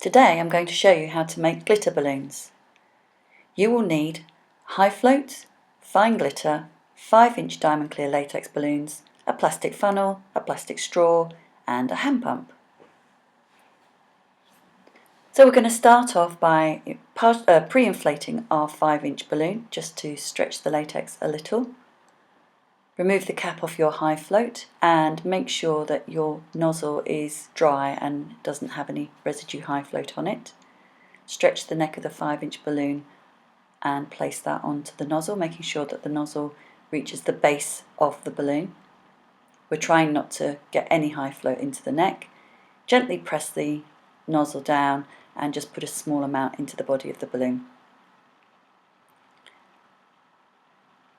Today I'm going to show you how to make glitter balloons. You will need high float, fine glitter, 5-inch diamond clear latex balloons, a plastic funnel, a plastic straw and a hand pump. So we're going to start off by pre-inflating our 5-inch balloon just to stretch the latex a little. Remove the cap off your high float and make sure that your nozzle is dry and doesn't have any residue high float on it. Stretch the neck of the 5-inch balloon and place that onto the nozzle, making sure that the nozzle reaches the base of the balloon. We're trying not to get any high float into the neck. Gently press the nozzle down and just put a small amount into the body of the balloon.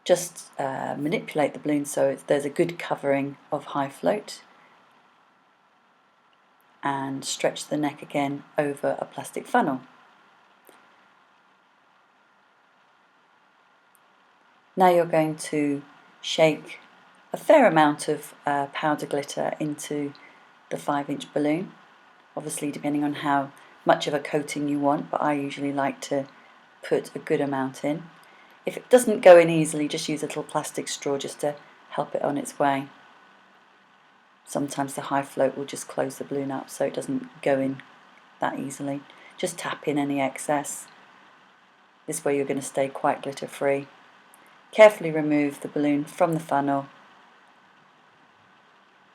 Just manipulate the balloon so there's a good covering of high float, and stretch the neck again over a plastic funnel. Now you're going to shake a fair amount of powder glitter into the 5-inch balloon, obviously depending on how much of a coating you want, but I usually like to put a good amount in. If it doesn't go in easily, just use a little plastic straw just to help it on its way. Sometimes the high float will just close the balloon up so it doesn't go in that easily. Just tap in any excess. This way you're going to stay quite glitter free. Carefully remove the balloon from the funnel.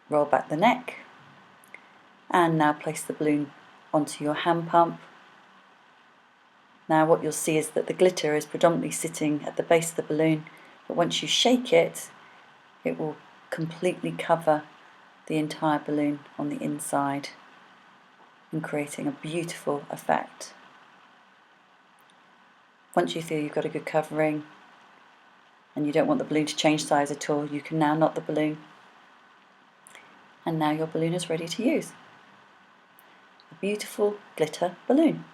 Roll back the neck. And now place the balloon onto your hand pump. Now what you'll see is that the glitter is predominantly sitting at the base of the balloon, but once you shake it, it will completely cover the entire balloon on the inside and creating a beautiful effect. Once you feel you've got a good covering and you don't want the balloon to change size at all, you can now knot the balloon, and now your balloon is ready to use. A beautiful glitter balloon.